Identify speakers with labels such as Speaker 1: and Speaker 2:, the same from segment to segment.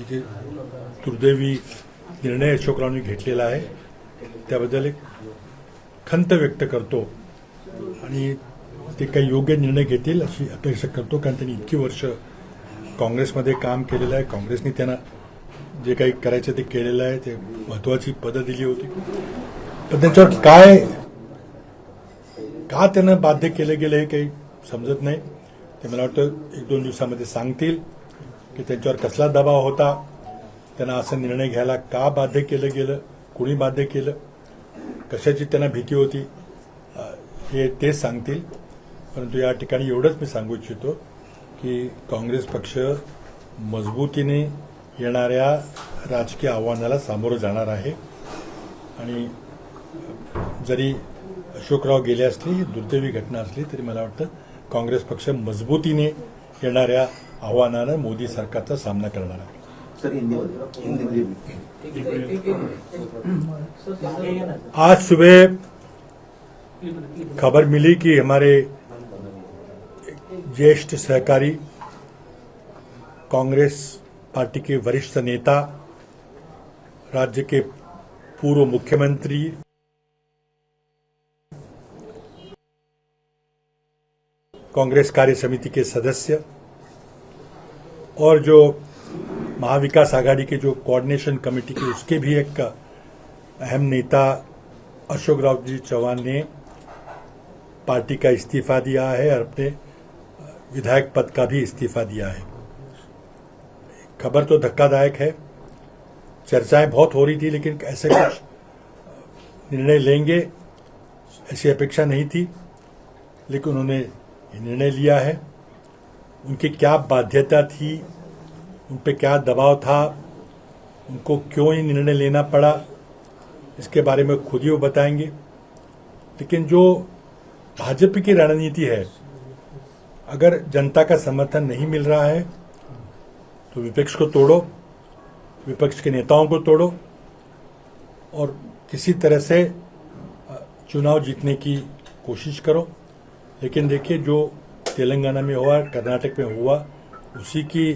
Speaker 1: जे दुर्दैवी निर्णय अशोकरावांनी घेतलेला आहे त्याबद्दल एक खंत व्यक्त करतो आणि ते काही योग्य निर्णय घेतील अशी अपेक्षा करतो, कारण त्यांनी इतकी वर्ष काँग्रेसमध्ये काम केलेलं आहे. काँग्रेसने त्यांना जे काही करायचं ते केलेलं आहे. ते महत्त्वाची पदं दिली होती, पण त्यांच्यावर का त्यांना बाध्य केलं गेलं हे काही समजत नाही. ते मला वाटतं 1-2 दिवसामध्ये सांगतील की त्यांच्यावर कसला दबाव होता, त्यांना असा निर्णय घ्यायला का बाध्य केलं गेलं, कोणी बाध्य केलं, कशाची त्यांना भीती होती, हे तेच सांगतील. परंतु या ठिकाणी एवढंच मी सांगू इच्छितो की काँग्रेस पक्ष मजबूतीने येणाऱ्या राजकीय आव्हानाला सामोरं जाणार आहे. आणि जरी अशोकराव गेले असले, ही दुर्दैवी घटना असली तरी मला वाटतं काँग्रेस पक्ष मजबूतीने येणाऱ्या आव्हानानं मोदी सरकारचा सामना करणार आहे. आज सुबह खबर मिली कि हमारे ज्येष्ठ सहकारी कांग्रेस पार्टी के वरिष्ठ नेता, राज्य के पूर्व मुख्यमंत्री, कांग्रेस कार्य समिति के सदस्य और जो महाविकास आघाड़ी के जो कोऑर्डिनेशन कमेटी के उसके भी एक अहम नेता अशोकराव जी चौहान ने पार्टी का इस्तीफा दिया है और अपने विधायक पद का भी इस्तीफा दिया है. खबर तो धक्कादायक है, चर्चाएं बहुत हो रही थी, लेकिन ऐसे कुछ निर्णय लेंगे ऐसी अपेक्षा नहीं थी, लेकिन उन्होंने निर्णय लिया है. उनकी क्या बाध्यता थी, उन पे क्या दबाव था, उनको क्यों ही निर्णय लेना पड़ा, इसके बारे में खुद ही वो बताएंगे. लेकिन जो भाजपा की रणनीति है, अगर जनता का समर्थन नहीं मिल रहा है तो विपक्ष को तोड़ो, विपक्ष के नेताओं को तोड़ो और किसी तरह से चुनाव जीतने की कोशिश करो. लेकिन देखिए, जो तेलंगाना में हुआ, कर्नाटक में हुआ, उसी की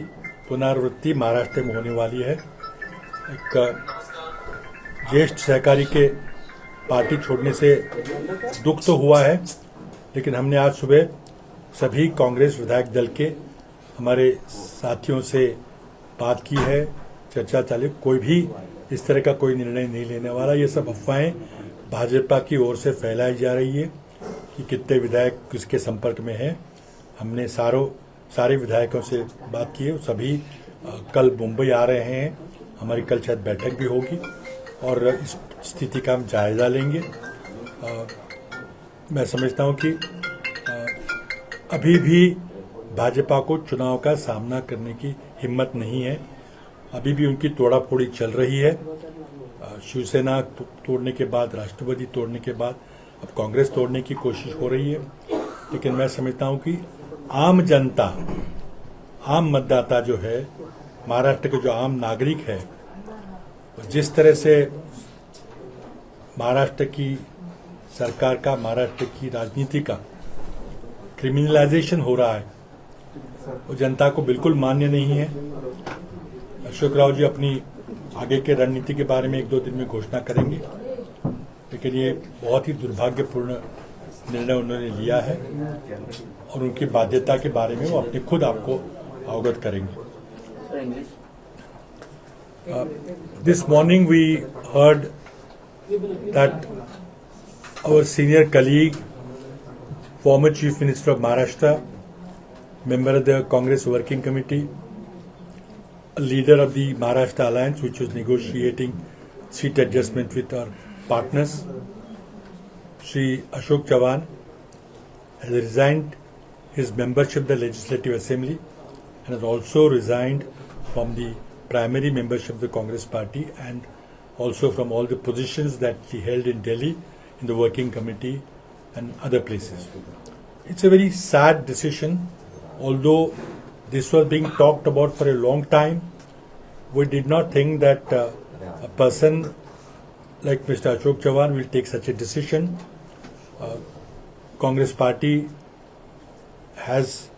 Speaker 1: पुनरावृत्ति महाराष्ट्र में होने वाली है. एक ज्येष्ठ सहकारी के पार्टी छोड़ने से दुख तो हुआ है, लेकिन हमने आज सुबह सभी कांग्रेस विधायक दल के हमारे साथियों से बात की है, चर्चा चालू. कोई भी इस तरह का कोई निर्णय नहीं लेने वाला. ये सब अफवाहें भाजपा की ओर से फैलाई जा रही है कि कितने विधायक किसके संपर्क में हैं. हमने सारे विधायकों से बात की है. सभी कल मुंबई आ रहे हैं. हमारी कल शायद बैठक भी होगी और इस स्थिति का हम जायजा लेंगे. मैं समझता हूं कि अभी भी भाजपा को चुनाव का सामना करने की हिम्मत नहीं है. अभी भी उनकी तोड़ाफोड़ी चल रही है. शिवसेना तोड़ने के बाद, राष्ट्रवादी तोड़ने के बाद अब कांग्रेस तोड़ने की कोशिश हो रही है. लेकिन मैं समझता हूं कि आम जनता, आम मतदाता जो है, महाराष्ट्र के जो आम नागरिक है, जिस तरह से महाराष्ट्र की सरकार का, महाराष्ट्र की राजनीति का क्रिमिनलाइजेशन हो रहा है, वो जनता को बिल्कुल मान्य नहीं है. अशोकराव जी अपनी आगे के रणनीति के बारे में 1-2 दिन में घोषणा करेंगे, लेकिन ये बहुत ही दुर्भाग्यपूर्ण निर्णय उन्होंने लिया है और उनकी बाध्यता के बारे में वो अपने खुद आपको अवगत करेंगे. This morning we heard that our senior colleague, former Chief Minister of Maharashtra, member of the Congress Working Committee, a leader of the Maharashtra Alliance, which was negotiating seat adjustment with our partners, Shri Ashok Chavan, has resigned his membership of the Legislative Assembly and has also resigned from the primary membership of the Congress Party and also from all the positions that he held in Delhi, in the Working Committee and other places. It's a very sad decision. Although this was being talked about for a long time, we did not think that a person like Mr. Ashok Chavan will take such a decision. Congress Party has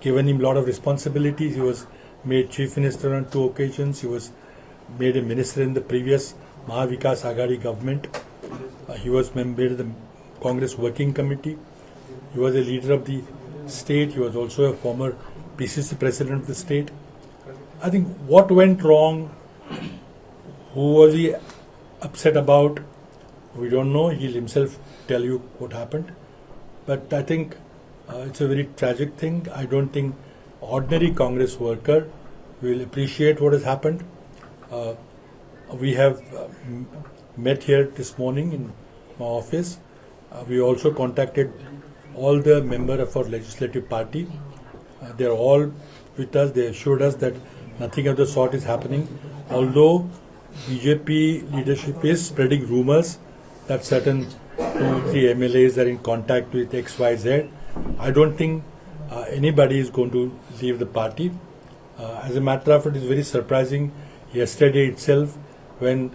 Speaker 1: given him a lot of responsibilities. He was made chief minister on 2 occasions. He was made a minister in the previous Mahavikas Aghadi government. He was member of the Congress Working Committee. He was a leader of the state. He was also a former PCC president of the state. I think what went wrong, who was he upset about, we don't know. He'll himself tell you what happened. But I think it's a very tragic thing. I don't think ordinary Congress worker will appreciate what has happened. We have met here this morning in my office. We also contacted all the members of our legislative party. They're all with us. They assured us that nothing of the sort is happening. Although BJP leadership is spreading rumors that certain 2-3 MLAs are in contact with XYZ, I don't think anybody is going to leave the party. As a matter of fact, it is very surprising. Yesterday itself, when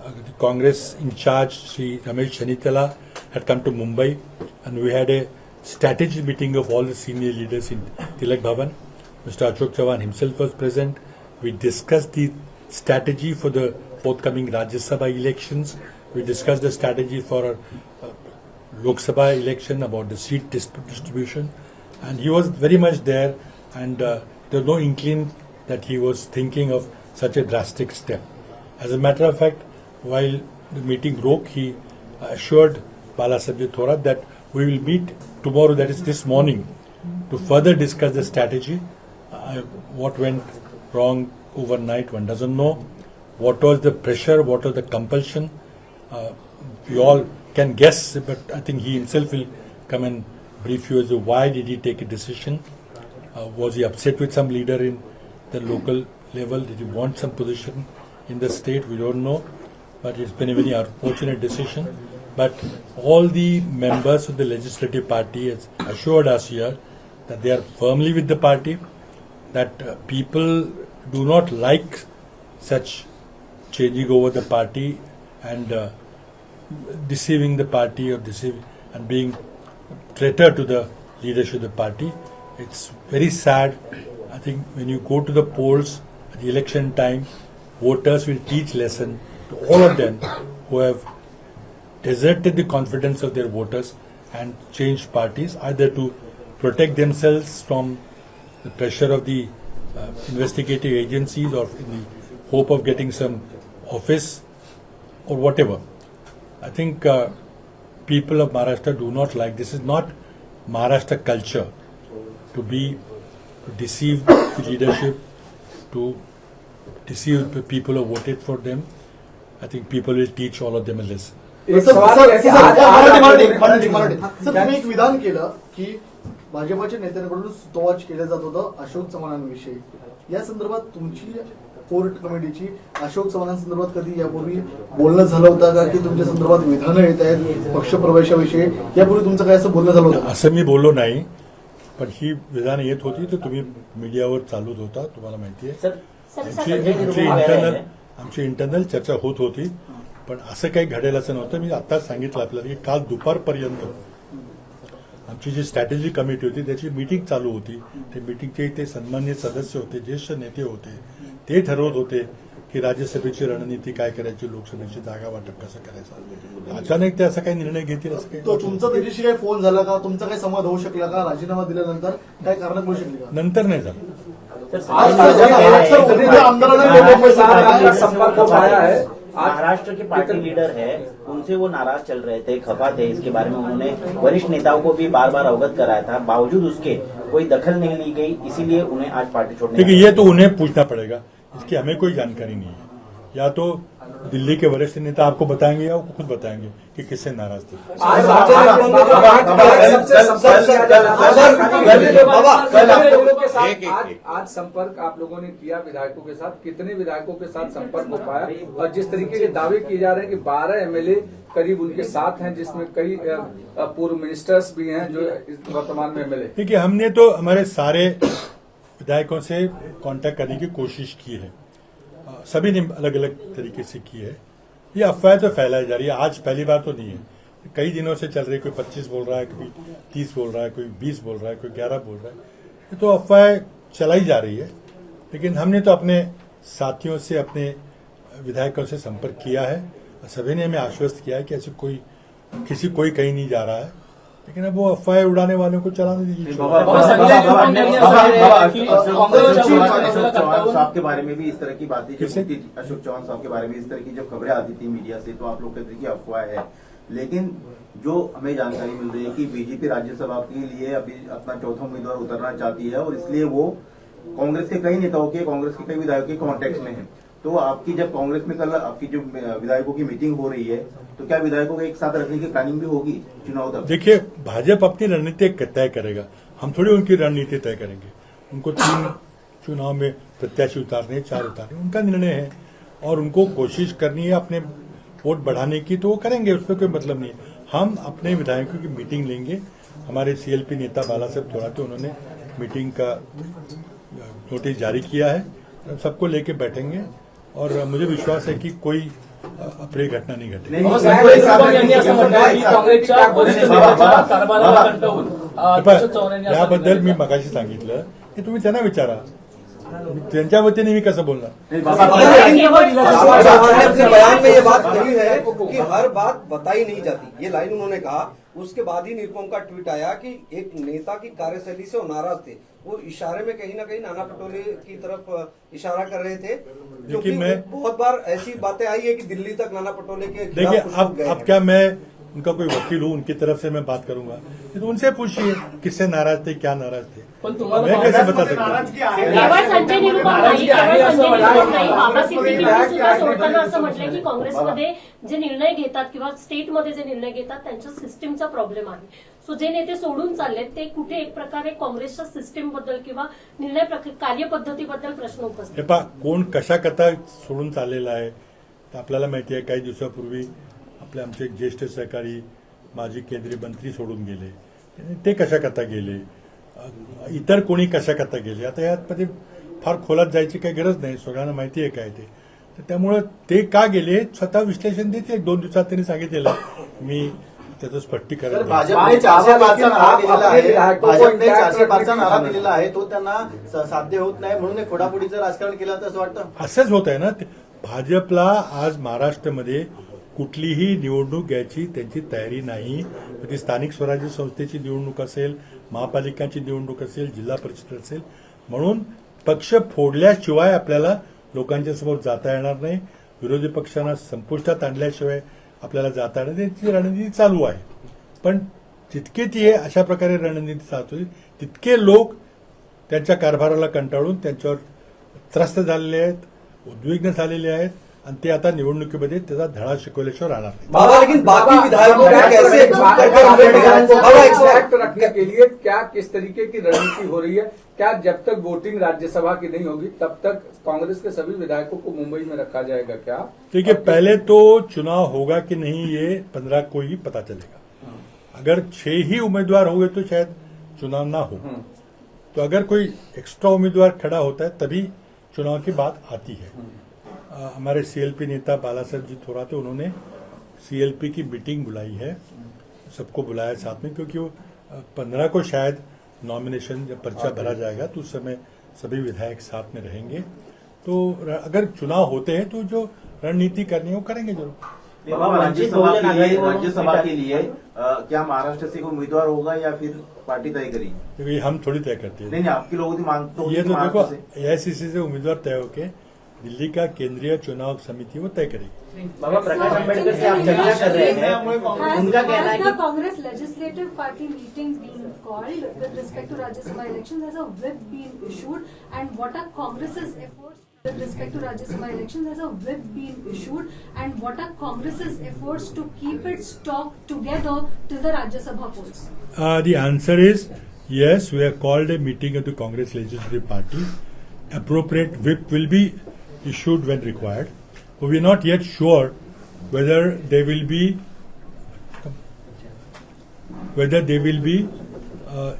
Speaker 1: the Congress in charge, Sri Ramesh Chanitala, had come to Mumbai, and we had a strategy meeting of all the senior leaders in Tilak Bhavan. Mr. Ashok Chavan himself was present. We discussed the strategy for the forthcoming Rajya Sabha elections. We discussed the strategy for our Lok Sabha election, about the seat distribution, and he was very much there, and there was no inkling that he was thinking of such a drastic step. As a matter of fact, while the meeting broke, he assured Balasabji Thorat that we will meet tomorrow, that is this morning, to further discuss the strategy. What went wrong overnight, one doesn't know. What was the pressure, what was the compulsion? We all can guess, but I think he himself will come and brief you as to why did he take a decision. Was he upset with some leader in the local level? Did he want some position in the state? We don't know. But it's been a very unfortunate decision. But all the members of the legislative party has assured us here that they are firmly with the party, that people do not like such changing over the party and deceiving the party or and being traitor to the leadership of the party. It's very sad. I think when you go to the polls at the election time, voters will teach lesson to all of them who have deserted the confidence of their voters and changed parties, either to protect themselves from the pressure of the investigative agencies or in the hope of getting some office or whatever. I think people of Maharashtra do not like, this is not Maharashtra culture to deceive the leadership, to deceive the people who voted for them. I think people will teach all of them a lesson.
Speaker 2: Sir तुम्ही एक विधान केलं की भाजपच्या नेत्यांकडून सुतोवाच केलं जात होतं अशोक चव्हाणांविषयी. या संदर्भात तुमची कोर्ट कमिटीची अशोक चव्हाणांसंदर्भात कधी यापूर्वी बोलणं झालं होतं का, की तुमच्या संदर्भात विधानं येत आहेत पक्षप्रवेशाविषयी? यापूर्वी तुमचं काय असं बोलणं झालं होतं?
Speaker 1: असं मी बोललो नाही, पण ही विधानं येत होती तर तुम्ही मीडियावर चालूच होता, तुम्हाला माहिती आहे. आमची इंटरनल चर्चा होत होती, पण असं काही घडेल असं नव्हतं. मी आत्ताच सांगितलं आपल्याला की काल दुपारपर्यंत आमची जी स्ट्रॅटेजी कमिटी होती त्याची मीटिंग चालू होती. ते मीटिंगचे ते सन्माननीय सदस्य होते, ज्येष्ठ नेते होते, ते ठरवत होते की राज्यसभेची रणनीती काय करायची, लोकसभेची जागा वाटप कसं करायचं. अचानक ते असं काही निर्णय घेतील असं काही.
Speaker 2: तुमचा त्याच्याशी काही फोन झाला का, तुमचा काही संवाद होऊ शकला का, राजीनामा दिल्यानंतर काय कारण होऊ शकली का?
Speaker 1: नंतर नाही झालं.
Speaker 3: महाराष्ट्र के पार्टी लीडर है, उनसे वो नाराज चल रहे थे, खफा थे. इसके बारे में उन्होंने वरिष्ठ नेताओं को भी बार बार अवगत कराया था, बावजूद उसके कोई दखल नहीं ली गई, इसीलिए उन्हें आज पार्टी छोड़ने.
Speaker 1: देखिए, ये तो उन्हें पूछना पड़ेगा, इसकी हमें कोई जानकारी नहीं है. या तो दिल्ली के वरिष्ठ नेता आपको बताएंगे या वो खुद बताएंगे कि किससे नाराज थे.
Speaker 4: आज संपर्क आप लोगों ने किया विधायकों के साथ, कितने विधायकों के साथ संपर्क हो पाया? और जिस तरीके के दावे किए जा रहे हैं कि 12 एमएलए करीब उनके साथ हैं, जिसमें कई पूर्व मिनिस्टर्स भी हैं जो वर्तमान में एमएलए.
Speaker 1: देखिए, हमने तो हमारे सारे विधायकों से कांटेक्ट करने की कोशिश की है. सभी ने अलग अलग तरीके से की है. ये अफवाह तो फैलाई जा रही है, आज पहली बार तो नहीं है, कई दिनों से चल रही है. कोई 25 बोल रहा है, कोई 30 बोल रहा है, कोई 20 बोल रहा है, कोई 11 बोल रहा है. ये तो अफवाह चलाई जा रही है. लेकिन हमने तो अपने साथियों से, अपने विधायकों से संपर्क किया है, सभी ने हमें आश्वस्त किया है कि ऐसे कोई कहीं नहीं जा रहा है, लेकिन अब वो अफवाहें उड़ाने वालों को चलाने दीजिए।
Speaker 3: अशोक चौहान साहब के बारे में भी इस तरह की बातें अशोक चौहान साहब के बारे में इस तरह की जब खबरें आती थी मीडिया से, तो आप लोग कहते थे कि अफवाह है, लेकिन जो हमें जानकारी मिल रही है कि बीजेपी राज्यसभा के लिए अभी अपना चौथा उम्मीदवार उतरना चाहती है और इसलिए वो कांग्रेस के कई नेताओं के, कांग्रेस के कई विधायकों के कॉन्टेक्ट में है। तो आपकी जब कांग्रेस में कल आपकी जो विधायकों की मीटिंग हो रही है, तो क्या विधायकों को एक साथ रखने की प्लानिंग भी होगी चुनाव तक?
Speaker 1: देखिए, भाजपा अपनी रणनीति तय करेगा, हम थोड़ी उनकी रणनीति तय करेंगे। उनको 3 चुनाव में प्रत्याशी उतारने, 4 उतारने, उनका निर्णय है और उनको कोशिश करनी है अपने वोट बढ़ाने की, तो वो करेंगे, उसमें कोई मतलब नहीं है। हम अपने विधायकों की मीटिंग लेंगे। हमारे सीएलपी नेता बाला साहब थोराते, उन्होंने मीटिंग का नोटिस जारी किया है, सबको लेके बैठेंगे और मुझे विश्वास है कि कोई अप्रिय घटना नाही घटेल. याबद्दल मी मगाशी सांगितलं की तुम्ही त्यांना विचारा, त्यांच्या वतीने मी कसं बोलणार.
Speaker 5: अपने बयान में ये बात कही है कि हर बात बताई नहीं जाती, ये लाइन उन्होंने कहा. उसके बाद ही निरुपम का ट्वीट आया कि एक नेता की कार्यशैली से वो नाराज थे. वो इशारे में कहीं ना कहीं नाना पटोले की तरफ इशारा कर रहे थे, क्योंकि बहुत बार ऐसी बातें आई है कि दिल्ली तक नाना पटोले के खिलाफ
Speaker 1: देखिए,
Speaker 5: कुछ लोग गए
Speaker 1: अब
Speaker 5: हैं.
Speaker 1: क्या मैं उनका कोई वकील हूँ, उनकी तरफ से मैं बात करूंगा, तो उनसे पूछिए किससे नाराज थे, क्या नाराज थे, मैं कैसे बता सकता हूँ.
Speaker 6: केवळ संजय निरुपम नाही, केवळ संजय निरुपम नाही, बाबा सिद्दीकींनी सुद्धा सोडताना असं म्हटलंय की काँग्रेसमध्ये जे निर्णय घेतात किंवा स्टेटमध्ये जे निर्णय घेतात त्यांच्या सिस्टीमचा प्रॉब्लेम आहे. सो जे नेते सोडून चाललेत ते कुठे एक प्रकारे काँग्रेसच्या सिस्टीम बद्दल किंवा निर्णय कार्यपद्धतीबद्दल प्रश्न उपस्थित.
Speaker 1: हे पहा, कोण कशा कथा सोडून चाललेला आहे आपल्याला माहिती आहे. काही दिवसापूर्वी आपले आमचे एक ज्येष्ठ सहकारी माजी केंद्रीय मंत्री सोडून गेले, ते कशा कथा गेले, इतर कोणी कशा कथा गेले. आता यामध्ये फार खोलात जायची काही गरज नाही, सगळ्यांना माहिती आहे काय ते. तर त्यामुळं ते का गेले स्वतः विश्लेषण देते. 2 दिवसात त्यांनी सांगितलेलं, मी त्याचं स्पष्टीकरण.
Speaker 2: भाजपने 405चा नारा दिलेला आहे, भाजपने 405चा नारा दिलेला आहे, तो त्यांना साध्य होत नाही म्हणून एक फोडाफोडीचं राजकारण केलं तर असं वाटतं.
Speaker 1: असंच होत आहे ना. भाजपला आज महाराष्ट्रामध्ये कुठलीही निवडणूक घ्यायची त्यांची तयारी नाही. ती स्थानिक स्वराज्य संस्थेची निवडणूक असेल, महापालिकांची निवडणूक असेल, जिल्हा परिषद असेल, म्हणून पक्ष फोडल्याशिवाय आपल्याला लोकांच्या समोर जाता येणार नाही. विरोधी पक्षांना संपुष्टात आणल्याशिवाय आपल्याला जाता येणार नाही. ती रणनीती चालू आहे. पण जितके ती अशा प्रकारे रणनीती चालू आहे, तितके लोक त्यांच्या कारभाराला कंटाळून त्यांच्यावर त्रस्त झालेले आहेत, उद्विग्न झालेले आहेत आणि ते आता निवडणुकीमध्ये त्याचा धडा शिकवल्याशिवाय राहणार नाही.
Speaker 5: बाबा, लेकिन बाकी विधायकों को कैसे
Speaker 4: एक्ट रखने के लिए क्या किस तरीके की रणनीति हो रही है? क्या जब तक वोटिंग राज्यसभा की नहीं होगी तब तक कांग्रेस के सभी विधायकों को मुंबई में रखा जाएगा क्या?
Speaker 1: देखिए, पहले तो चुनाव होगा कि नहीं ये 15 को ही पता चलेगा. अगर 6 ही उम्मीदवार हो गए तो शायद चुनाव ना हो. तो अगर कोई एक्स्ट्रा उम्मीदवार खड़ा होता है तभी चुनाव की बात आती है. हमारे सीएलपी नेता बाला साहब जी थोराते, उन्होंने सीएलपी की मीटिंग बुलाई है, सबको बुलाया साथ में, क्योंकि वो 15 को शायद नॉमिनेशन जब पर्चा भरा जाएगा तो उस समय सभी विधायक साथ में रहेंगे. तो अगर चुनाव होते हैं तो जो रणनीति करनी है वो करेंगे जरूर.
Speaker 3: राज्यसभा के लिए क्या महाराष्ट्र से कोई उम्मीदवार होगा या फिर पार्टी तय करेगी?
Speaker 1: क्योंकि ये हम थोड़ी तय करते हैं.
Speaker 3: नहीं, आपकी लोगों की मांग तो
Speaker 1: ये तो देखो, एआईसीसी से उम्मीदवार तय होके दिल्ली का केंद्रीय चुनाव समिति वो तय करेगी.
Speaker 3: बाबा, प्रकाश आंबेडकर से आप चर्चा कर रहे हैं, उनका कहना है कि
Speaker 7: Congress legislative party meeting being called with respect to Rajya Sabha elections, has a whip been issued, and what are Congress's efforts with respect to Rajya Sabha elections? Has a whip been issued, and what are Congress's efforts to keep its stock together till the Rajya Sabha polls?
Speaker 1: The answer is yes. We have called a meeting of the Congress Legislative Party. Appropriate whip will be issued when required. But we are not yet sure whether there will be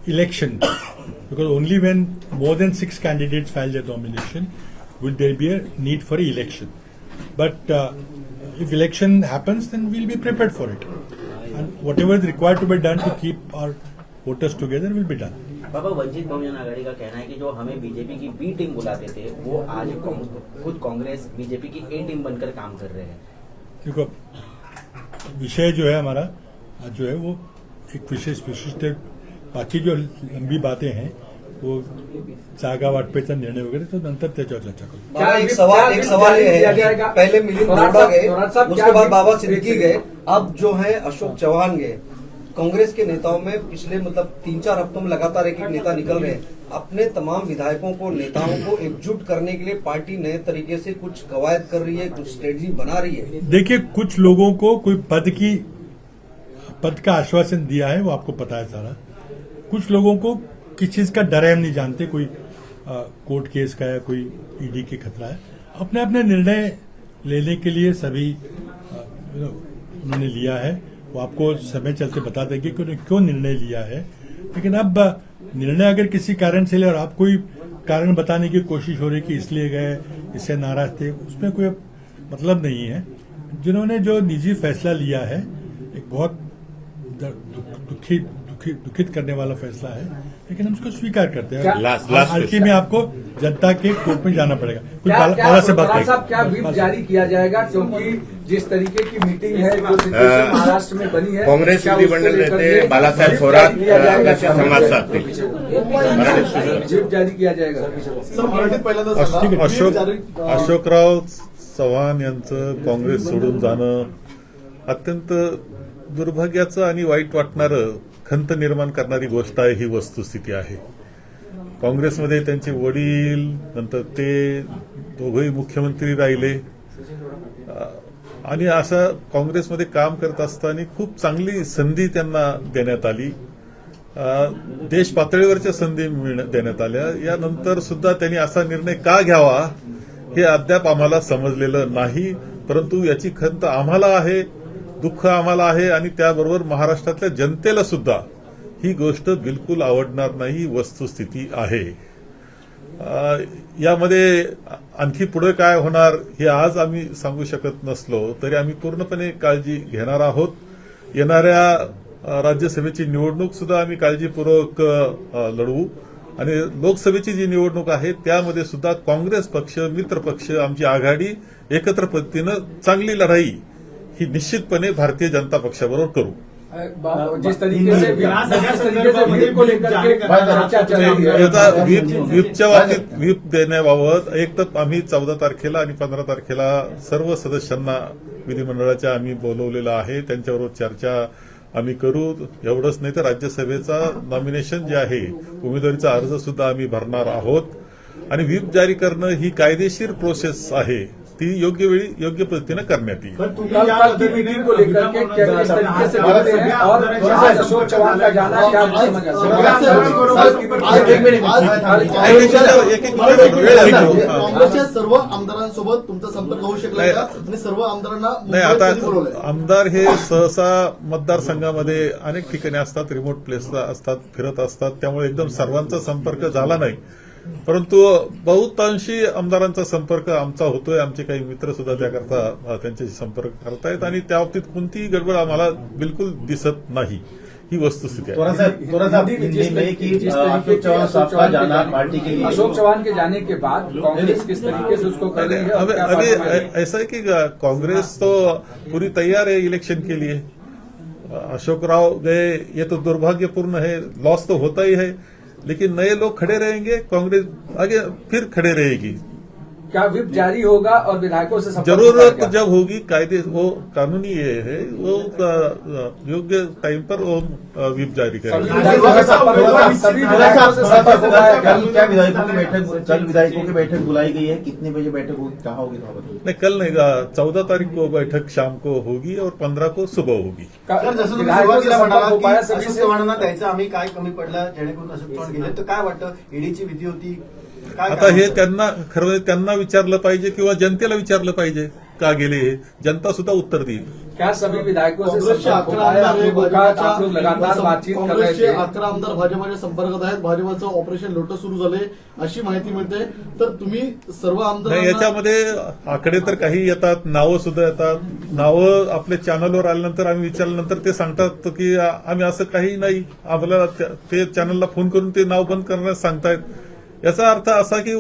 Speaker 1: election, because only when more than 6 candidates file their nomination will there be a need for election. But if election happens, then we'll be prepared for it, and whatever is required to be done to keep our voters together will be done.
Speaker 3: बाबा, वंचित बहुजन आघाड़ी का कहना है कि जो हमें BJP की बी team बुलाते थे वो आज खुद कांग्रेस बीजेपी की ए टीम बनकर काम कर रहे हैं।
Speaker 1: देखो, विषय जो है हमारा आज जो है वो एक विशिष्ट है। बाकी जो लंबी बातें हैं वो जागा वाटपेचा निर्णय वगैरह तो नंतर त्याच्यावर चर्चा करू।
Speaker 5: बाबा, एक सवाल ये है कि पहले मिलिंद देवड़ा गए, उसके बाद बाबा सिद्दीकी गए, अब जो है अशोक चौहान गए। कांग्रेस के नेताओं में पिछले 3-4 हफ्तों में लगातार एक नेता निकल रहे हैं। अपने तमाम विधायकों को, नेताओं को एकजुट करने के लिए पार्टी नए तरीके से कुछ कवायद कर रही है, कुछ स्ट्रेटजी बना रही है।
Speaker 1: देखिए, कुछ लोगों को कोई पद का आश्वासन दिया है, वो आपको पता है सारा। कुछ लोगों को किस चीज का डर है, हम नहीं जानते, कोई कोर्ट केस का है, कोई ईडी के खतरा है। अपने अपने निर्णय लेने के लिए सभी उन्होंने लिया है, वो आपको समय चलते बता देंगे कि उन्होंने क्यों निर्णय लिया है। लेकिन अब निर्णय अगर किसी कारण से लिया और आप कोई कारण बताने की कोशिश हो रही कि इसलिए गए, इससे नाराज थे, उसमें कोई मतलब नहीं है। जिन्होंने जो निजी फैसला लिया है, एक बहुत दुखित करने वाला फैसला है, लेकिन हम उसको स्वीकार करते हैं। हल्की में आपको जनता के कोर्ट में जाना पड़ेगा। कुछ बाला से बात
Speaker 4: साहब, क्या व्हिप जारी किया जाएगा? क्योंकि जिस तरीके की मीटिंग है, जो सिचुएशन महाराष्ट्र में बनी है,
Speaker 8: कांग्रेस विधिमंडल नेते बालासाहेब थोरात संवाद साधतील।
Speaker 4: व्हिप जारी किया जाएगा।
Speaker 2: सर, मराठीत पहिल्यांदा सांगा,
Speaker 9: अशोकराव चव्हाण यांचं काँग्रेस सोडून जाणं अत्यंत दुर्भाग्याचं आणि वाईट वाटणारं, खंत निर्माण करणारी गोष्ट आहे। ही वस्तुस्थिती आहे। काँग्रेसमध्ये त्यांचे वडील, नंतर ते दोघंही मुख्यमंत्री राहिले आणि अशा काँग्रेसमध्ये काम करत असताना खूप चांगली संधी त्यांना देण्यात आली। देश पातळीवरच्या संधी देण्यात आल्या। यानंतर सुद्धा त्यांनी असा निर्णय का घ्यावा हे अद्याप आम्हाला समजलेलं नाही। परंतु याची खंत आम्हाला आहे, दुःख आम्हाला आहे आणि त्याबरोबर महाराष्ट्रातल्या जनतेला सुद्धा ही गोष्ट बिलकुल आवडणार नाही, वस्तुस्थिती आहे। यामध्ये आणखी पुढे काय होणार हे आज आम्ही सांगू शकत नसलो तरी आम्ही पूर्णपणे काळजी घेणार आहोत। येणाऱ्या राज्यसभेची निवडणूक सुद्धा आम्ही काळजीपूर्वक लढवू आणि लोकसभेची जी निवडणूक आहे त्यामध्ये सुद्धा काँग्रेस पक्ष, मित्र पक्ष, आमची आघाडी एकत्र पद्धतीनं चांगली लढाई ही निश्चितपणे भारतीय जनता पक्षाबरोबर करू।
Speaker 4: जिस तरीके से व्हिप को लेकर के चर्चा चल रही है,
Speaker 9: आता व्हिपच्या बाबतीत व्हिप देण्याबाबत एक तर आम्ही 14 तारखेला आणि 15 तारखेला सर्व सदस्यांना विधिमंडळाच्या आम्ही बोलवलेलं आहे, त्यांच्याबरोबर चर्चा आम्ही करू। एवढंच नाही तर राज्यसभेचा नॉमिनेशन जे आहे, उमेदवारीचा अर्ज सुद्धा आम्ही भरणार आहोत आणि व्हिप जारी करणं ही कायदेशीर प्रोसेस आहे, ती योग्य वेळी योग्य पद्धतीने करण्यात येईल।
Speaker 4: कल की मीटिंग को लेकर के किस तरीके से देखते हैं और अशोक चौहान का जाना क्या
Speaker 2: काँग्रेसच्या सर्व आमदारांसोबत तुमचा संपर्क होऊ शकला का? आणि सर्व आमदारांना
Speaker 9: नाही, आता
Speaker 2: बोलवलंय?
Speaker 9: आमदार हे सहसा मतदारसंघामध्ये अनेक ठिकाणी असतात, रिमोट प्लेसला असतात, फिरत असतात, त्यामुळे एकदम सर्वांचा संपर्क झाला नाही। परंतु बहुतांशी आमदारांचा संपर्क आमचा होतोय। आमचे काही मित्र सुद्धा त्याकरता त्यांच्याशी संपर्क करतायत आणि त्या बाबतीत कोणतीही गडबड आम्हाला बिलकुल दिसत नाही, ही वस्तुस्थिती आहे।
Speaker 4: अशोक चौहान के जाने के बाद कांग्रेस किस तरीके से उसको कर रही है?
Speaker 9: अभी ऐसा है कि कांग्रेस तो पूरी तैयार है इलेक्शन के लिए। अशोकराव गए ये तो दुर्भाग्यपूर्ण है, लॉस तो होता ही है, लेकिन नए लोग खड़े रहेंगे, कांग्रेस आगे फिर खड़े रहेगी।
Speaker 4: क्या व्हिप जारी होगा और विधायकों से संपर्क
Speaker 9: जरूरत जब होगी, कायदे वो कानूनी ये है, वो योग्य टाइम पर वो व्हिप जारी करेगा।
Speaker 10: क्या विधायकों की बैठक, कल विधायकों की बैठक बुलाई गई है, कितने बजे बैठक होगी, कहाँ होगी?
Speaker 9: नहीं, कल नहीं, 14 तारीख को बैठक शाम को होगी और 15 को सुबह होगी।
Speaker 10: सर, जसं तुम्ही सुरुवातीला म्हणाला की अशोक चव्हाणांना द्यायचं आम्ही काय कमी पडलं जेणेकरून अशोक चव्हाण गेले, तर काय वाटतं ईडीची भीती होती?
Speaker 9: आता हे त्यांना खरं त्यांना विचारलं पाहिजे किंवा जनतेला विचारलं पाहिजे। का गेले जनता सुद्धा उत्तर देईल.
Speaker 4: क्या सभी विधायकों से
Speaker 2: काँग्रेसचे
Speaker 4: संपर्क
Speaker 2: 11
Speaker 4: हो पाया?
Speaker 2: आमदार
Speaker 4: आप
Speaker 2: हे
Speaker 4: लोगों का आप लोग लगातार बातचीत कर रहे
Speaker 2: काँग्रेसचे
Speaker 4: थे.
Speaker 2: 11 आमदार भाजपाच्या संपर्कात आहेत. भाजपाचं ऑपरेशन लोटस सुरू झाले अशी माहिती मिळते. तर तुम्ही सर्व
Speaker 9: नाही,
Speaker 2: आमदार
Speaker 9: याच्यामध्ये आकडे तर काही येतात, नावं सुद्धा येतात. नावं आपल्या चॅनलवर आल्यानंतर आम्ही विचारल्यानंतर ते सांगतात की आम्ही असं काही नाही, आम्हाला ते चॅनलला फोन करून ते नाव बंद करण्यास सांगतायत. याचा अर्थ असा की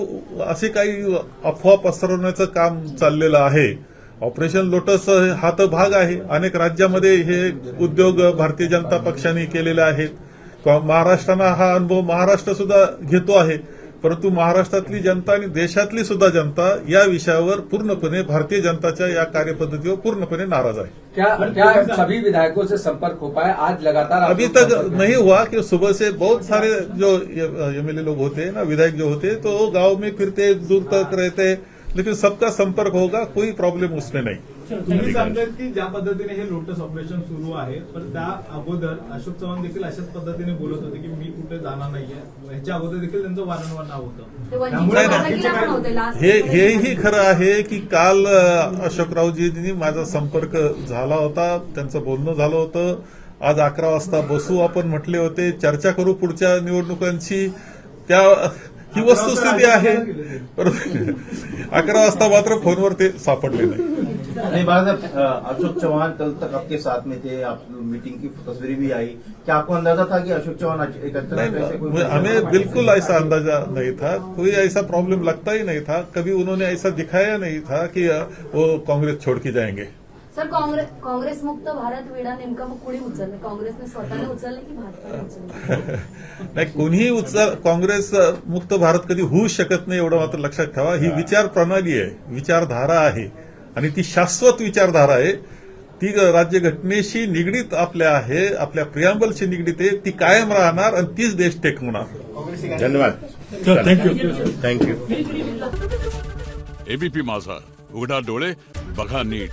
Speaker 9: असे काही अफवा पसरवण्याचं काम चाललेलं आहे. ऑपरेशन लोटस हा तर भाग आहे. अनेक राज्यामध्ये हे उद्योग भारतीय जनता पक्षाने केलेले आहेत. महाराष्ट्रानं हा अनुभव महाराष्ट्र सुद्धा घेतो आहे. परंतु महाराष्ट्रातली जनता आणि देशातली सुद्धा जनता या विषयावर पूर्णपणे भारतीय जनताच्या या कार्यपद्धतीवर पूर्णपणे नाराज आहे.
Speaker 4: क्या सभी विधायकों से संपर्क हो पाया? आज लगातार आप
Speaker 9: अभी
Speaker 4: लोग
Speaker 9: तक
Speaker 4: संपर्क-
Speaker 9: नहीं हुआ कि सुबह से बहुत सारे जो एमएलए लोग होते हैं ना, विधायक जो होते हैं, तो गांव में फिरते, दूर तक रहते, लेकिन सबका संपर्क होगा, कोई प्रॉब्लेम उसमें नहीं.
Speaker 11: तुम्ही सांगताय की ज्या पद्धतीने हे लोटस ऑपरेशन सुरू आहे, पण त्या अगोदर अशोक चव्हाण देखील अशाच पद्धतीने बोलत होते की मी कुठे जाणार नाहीये. ह्याच्या अगोदर देखील त्यांचं वारंवार नाव होतं.
Speaker 7: ते वंचित
Speaker 11: त्यामुळे
Speaker 7: बहुजनला पण होते last
Speaker 9: हेही खरं आहे की काल अशोकरावजींनी माझा संपर्क झाला होता, त्यांचं बोलणं झालं होतं. आज 11 वाजता बसू आपण म्हटले होते, चर्चा करू पुढच्या निवडणुकांची. ही वस्तुस्थिती आहे. 11 वाजता मात्र फोनवर ते सापडले नाही.
Speaker 8: नहीं बात अशोक चौहान कल तक आपके साथ में थे, आप मीटिंग की तस्वीरें भी आई. क्या आपको अंदाजा था कि अशोक चौहान एक अचानक ऐसे कोई
Speaker 9: हमें बिल्कुल ऐसा अंदाजा नहीं था, कोई ऐसा प्रॉब्लम लगता ही नहीं था. कभी उन्होंने ऐसा दिखाया नहीं था कि वो कांग्रेस छोड़ के जाएंगे.
Speaker 6: सर काँग्रेस मुक्त भारत विडा नेमका मग कुणी उचललं? काँग्रेसने स्वतःने उचललं की भाजपाने उचललं?
Speaker 9: नाही, कोणीही काँग्रेस मुक्त भारत कधी होऊ शकत नाही, एवढं मात्र लक्षात ठेवा. ही विचार प्रणाली आहे, विचारधारा आहे आणि ती शाश्वत विचारधारा आहे. ती राज्यघटनेशी निगडीत आहे, आपल्या प्रियांबलशी निगडीत आहे. ती कायम राहणार आणि तीच देश टेकवणार.
Speaker 8: धन्यवाद.
Speaker 1: थँक्यू.
Speaker 8: थँक्यू.
Speaker 12: एबीपी माझा, उघडा डोळे बघा नीट.